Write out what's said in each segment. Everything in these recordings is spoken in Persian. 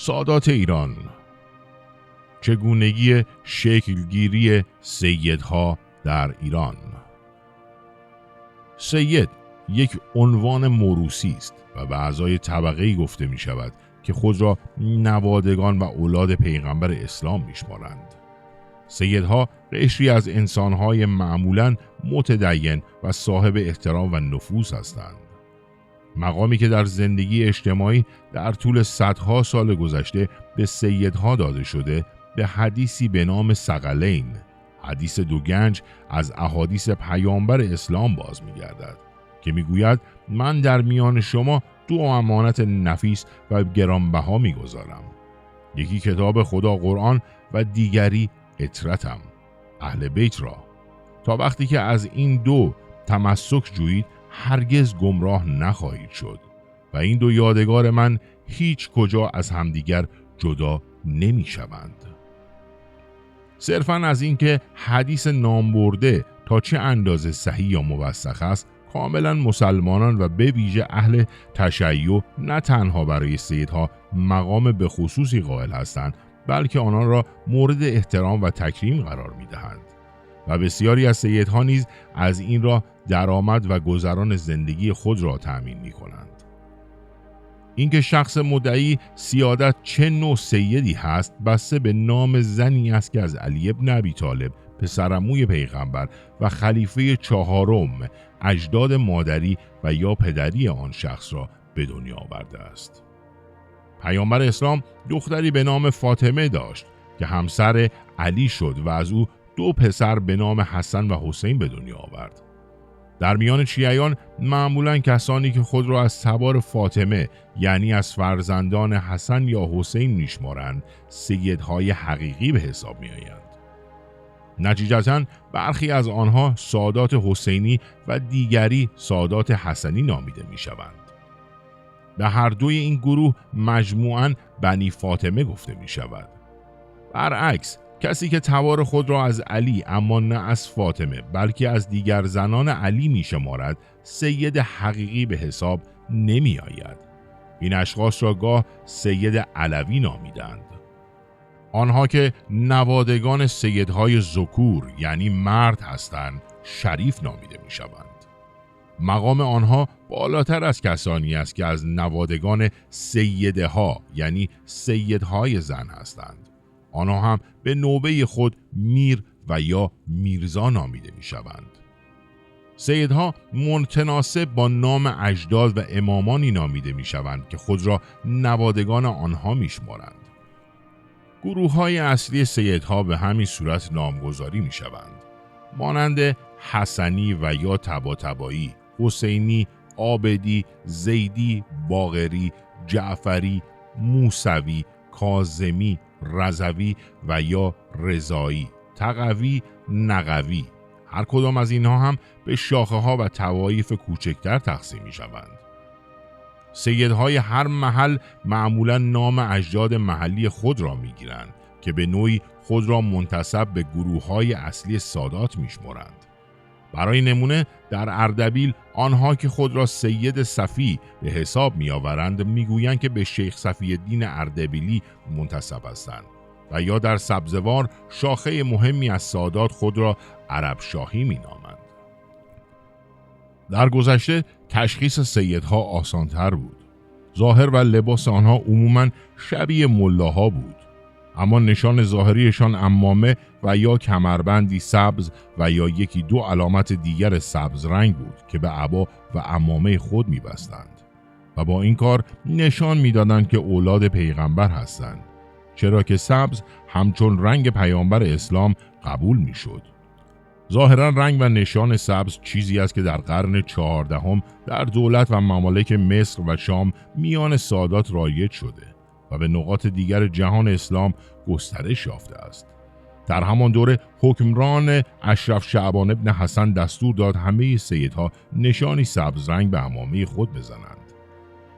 سادات ایران. چگونگی شکلگیری سیدها در ایران. سید یک عنوان موروثی است و به اعضای طبقه‌ای گفته می شود که خود را نوادگان و اولاد پیغمبر اسلام می شمارند. سیدها قشری از انسانهای معمولاً متدین و صاحب احترام و نفوذ هستند. مقامی که در زندگی اجتماعی در طول صدها سال گذشته به سیدها داده شده به حدیثی به نام ثقلین، حدیث دو گنج از احادیث پیامبر اسلام باز می‌گردد که می‌گوید من در میان شما دو امانت نفیس و گرانبها می‌گذارم، یکی کتاب خدا قرآن و دیگری اطرتم اهل بیت را، تا وقتی که از این دو تمسک جویید هرگز گمراه نخواهید شد و این دو یادگار من هیچ کجا از همدیگر جدا نمی شوند. صرفاً از اینکه حدیث نامبرده تا چه اندازه صحیح یا موثق است، کاملاً مسلمانان و به ویژه اهل تشیع نه تنها برای سیدها مقام به خصوصی قائل هستند، بلکه آنان را مورد احترام و تکریم قرار می دهند و بسیاری از سیدها نیز از این را درآمد و گذران زندگی خود را تأمین می کنند. اینکه شخص مدعی سیادت چه نوع سیدی هست بسته به نام زنی است که از علی ابن ابی طالب پسرعموی پیغمبر و خلیفه چهارم اجداد مادری و یا پدری آن شخص را به دنیا آورده است. پیامبر اسلام دختری به نام فاطمه داشت که همسر علی شد و از او دو پسر به نام حسن و حسین به دنیا آورد. در میان شیعیان معمولاً کسانی که خود را از تبار فاطمه یعنی از فرزندان حسن یا حسین میشمارند سیدهای حقیقی به حساب میآیند. نتیجتاً برخی از آنها سادات حسینی و دیگری سادات حسنی نامیده میشوند. به هر دوی این گروه مجموعاً بنی فاطمه گفته می شود. برعکس کسی که تبار خود را از علی اما نه از فاطمه بلکه از دیگر زنان علی می شمارد سید حقیقی به حساب نمی آید. این اشخاص را گاه سید علوی نامیدند. آنها که نوادگان سیدهای ذکور یعنی مرد هستند شریف نامیده می شوند. مقام آنها بالاتر از کسانی است که از نوادگان سیده ها یعنی سیدهای زن هستند. آنها هم به نوبه خود میر و یا میرزا نامیده می شوند. سیدها متناسب با نام اجداد و امامانی نامیده می شوند که خود را نوادگان آنها می شمارند. گروه های اصلی سیدها به همین صورت نامگذاری می شوند. مانند حسنی و یا طباطبایی، حسینی، عابدی، زیدی، باقری، جعفری، موسوی، کاظمی، رضوی و یا رضایی، تقوی، نقوی. هر کدام از اینها هم به شاخه ها و طوایف کوچکتر تقسیم می شوند. سیدهای هر محل معمولا نام اجداد محلی خود را می گیرند که به نوعی خود را منتسب به گروه های اصلی سادات می شمارند. برای نمونه در اردبیل آنها که خود را سید صفی به حساب می آورند می گویند که به شیخ صفی الدین اردبیلی منتسب هستند و یا در سبزوار شاخه مهمی از سادات خود را عرب شاهی می نامند. در گذشته تشخیص سیدها آسانتر بود. ظاهر و لباس آنها عموماً شبیه ملاها بود، اما نشان ظاهریشان عمامه و یا کمربندی سبز و یا یکی دو علامت دیگر سبز رنگ بود که به عبا و عمامه خود می‌بستند و با این کار نشان می‌دادند که اولاد پیغمبر هستند، چرا که سبز همچون رنگ پیامبر اسلام قبول می‌شد. ظاهرا رنگ و نشان سبز چیزی است که در قرن 14 در دولت و ممالک مصر و شام میان سادات رایج شده و به نقاط دیگر جهان اسلام گسترش یافته است. در همان دوره حکمران اشرف شعبان ابن حسن دستور داد همه سیدها نشانی سبز رنگ به عمامه خود بزنند.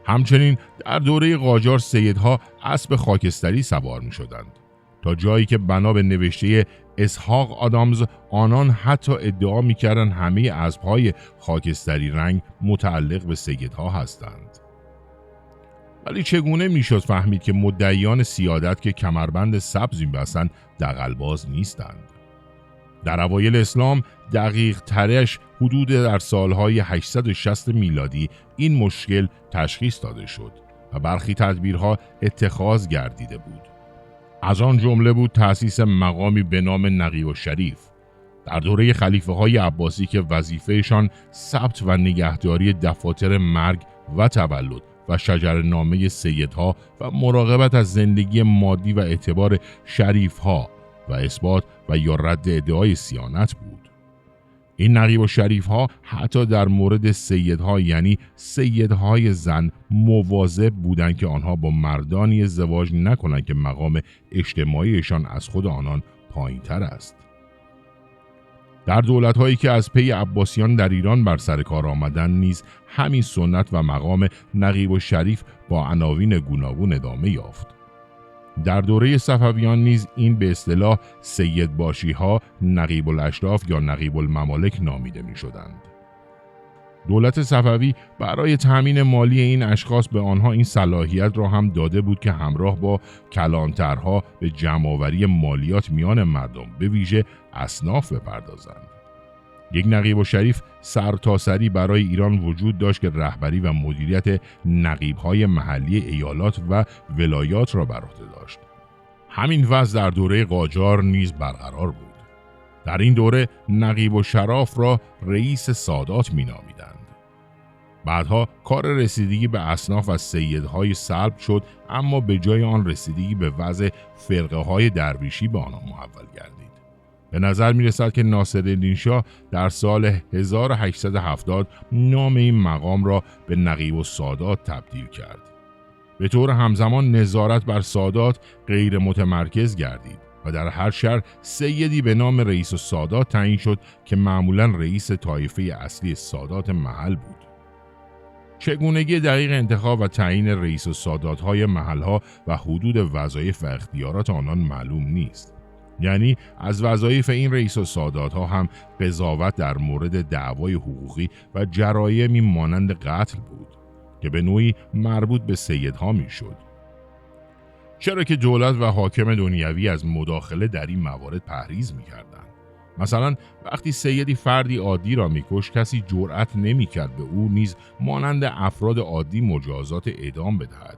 همچنین در دوره قاجار سیدها اسب خاکستری سوار می شدند، تا جایی که بنا به نوشته اسحاق آدامز آنان حتی ادعا می کردند همه اسبهای خاکستری رنگ متعلق به سیدها هستند. ولی چگونه میشد فهمید که مدعیان سیادت که کمربند سبز می‌بستند دغل‌باز نیستند؟ در اوایل اسلام دقیق ترش حدود در سالهای 860 میلادی این مشکل تشخیص داده شد و برخی تدبیرها اتخاذ گردیده بود. از آن جمله بود تأسیس مقامی به نام نقیب الشریف در دوره خلیفه های عباسی که وظیفهشان ثبت و نگهداری دفاتر مرگ و تولد و شجره‌نامه سیدها و مراقبت از زندگی مادی و اعتبار شریفها و اثبات و یا رد ادعای صیانت بود. این نقیب الشریفها حتی در مورد سیدها یعنی سیدهای زن مواظب بودند که آنها با مردانی ازدواج نکنند که مقام اجتماعیشان از خود آنان پایین‌تر است. در دولت‌هایی که از پی عباسیان در ایران بر سر کار آمدند نیز همین سنت و مقام نقیب الشریف با عناوین گوناگون ادامه یافت. در دوره صفویان نیز این به اصطلاح سید باشی‌ها نقیب الاشراف یا نقیب الممالک نامیده می‌شدند. دولت صفوی برای تامین مالی این اشخاص به آنها این صلاحیت را هم داده بود که همراه با کلانترها به جمع‌آوری مالیات میان مردم به ویژه اصناف بپردازند. یک نقیب الشریف سرتاسری برای ایران وجود داشت که رهبری و مدیریت نقیب‌های محلی ایالات و ولایات را بر عهده داشت. همین وضع در دوره قاجار نیز برقرار بود. در این دوره نقیب الشراف را رئیس سادات می‌نامیدند. بعدها کار رسیدگی به اصناف از سیدهای سلب شد، اما به جای آن رسیدگی به وضع فرقه‌های درویشی به آنها محول گردید. به نظر می رسد که ناصرالدین شاه در سال 1870 نام این مقام را به نقیب السادات تبدیل کرد. به طور همزمان نظارت بر سادات غیر متمرکز گردید و در هر شهر سیدی به نام رئیس السادات تعیین شد که معمولاً رئیس طایفه اصلی سادات محل بود. چگونگی دقیق انتخاب و تعیین رئیس السادات‌های محل‌ها و حدود وظایف و اختیارات آنان معلوم نیست. یعنی از وظایف این رئیس السادات‌ها هم قضاوت در مورد دعوای حقوقی و جرایمی مانند قتل بود که به نوعی مربوط به سیدها میشد. چرا که دولت و حاکم دنیوی از مداخله در این موارد پرهیز می‌کردند. مثلا وقتی سیدی فردی عادی را می‌کشت کسی جرأت نمی‌کرد به او نیز مانند افراد عادی مجازات اعدام بدهد،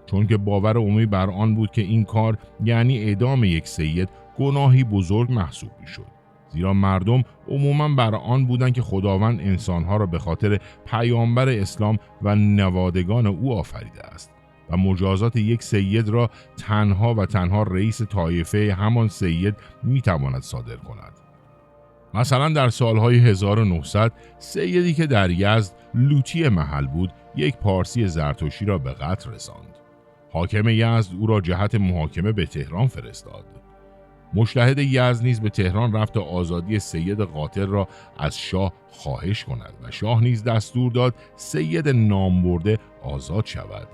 چون که باور عمومی بر آن بود که این کار یعنی اعدام یک سید گناهی بزرگ محسوب می‌شد، زیرا مردم عموماً بر آن بودند که خداوند انسانها را به خاطر پیامبر اسلام و نوادگان او آفریده است و مجازات یک سید را تنها و تنها رئیس طایفه همان سید می‌تواند صادر کند. مثلا در سالهای 1900 سیدی که در یزد لوطی محل بود یک پارسی زرتشتی را به قتل رساند. حاکم یزد او را جهت محاکمه به تهران فرستاد. مجتهد یزد نیز به تهران رفت تا آزادی سید قاتل را از شاه خواهش کند و شاه نیز دستور داد سید نامبرده آزاد شود.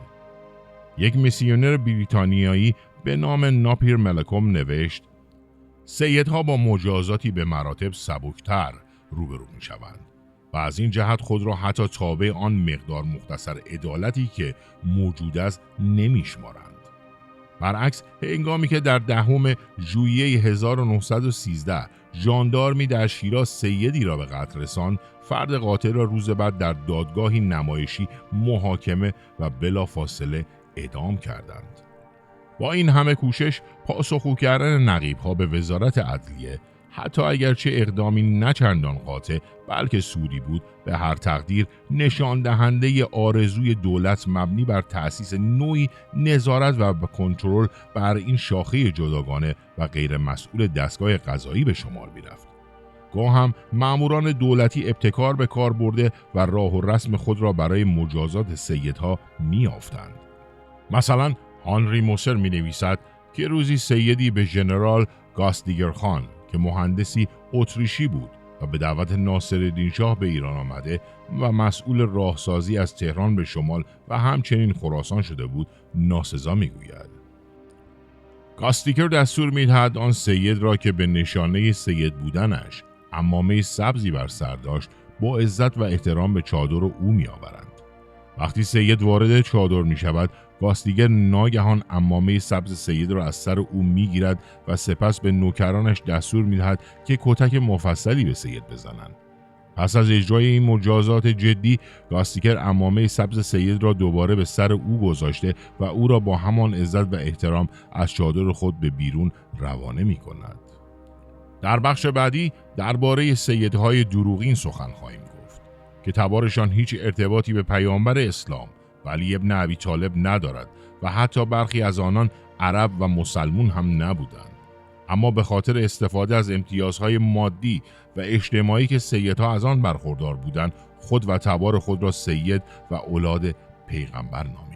یک میسیونر بریتانیایی به نام ناپیر ملکم نوشت: سیدها با مجازاتی به مراتب سبکتر روبرو می شوند و از این جهت خود را حتی تابع آن مقدار مختصر عدالتی که موجود است نمیشمارند. برعکس هنگامی که در 10 ژوئیه 1913 ژاندارمی در شیراز سیدی را به قتل رساند، فرد قاتل را روز بعد در دادگاهی نمایشی محاکمه و بلافاصله اعدام کردند. با این همه کوشش پاسخگو کردن نقیب‌ها به وزارت عدلیه، حتی اگرچه اقدامی نه چندان قاطع بلکه سودی بود، به هر تقدیر نشان دهنده آرزوی دولت مبنی بر تأسیس نوعی نظارت و کنترل بر این شاخه جداگانه و غیر مسئول دستگاه قضایی به شمار می‌رفت. گاه هم ماموران دولتی ابتکار به کار برده و راه و رسم خود را برای مجازات سیدها می‌یافتند. مثلا هانری موسر می نویسد که روزی سیدی به ژنرال گاستیگر خان که مهندسی اتریشی بود و به دعوت ناصرالدین شاه به ایران آمده و مسئول راهسازی از تهران به شمال و همچنین خراسان شده بود ناسزا می گوید. گاستیگر دستور می دهد آن سید را که به نشانه سید بودنش عمامه سبزی بر سر داشت با عزت و احترام به چادر او می آورند. وقتی سید وارد چادر می شود گاستیگر ناگهان عمامه سبز سید را از سر او میگیرد و سپس به نوکرانش دستور میدهد که کتک مفصلی به سید بزنند. پس از اجرای این مجازات جدی، گاستیگر عمامه سبز سید را دوباره به سر او گذاشته و او را با همان عزت و احترام از چادر خود به بیرون روانه می کند. در بخش بعدی درباره سیدهای دروغین سخن خواهیم گفت که تبارشان هیچ ارتباطی به پیامبر اسلام و علی ابن ابی طالب ندارد و حتی برخی از آنان عرب و مسلمون هم نبودند، اما به خاطر استفاده از امتیازهای مادی و اجتماعی که سیدها از آن برخوردار بودند، خود و تبار خود را سید و اولاد پیغمبر نامیدند.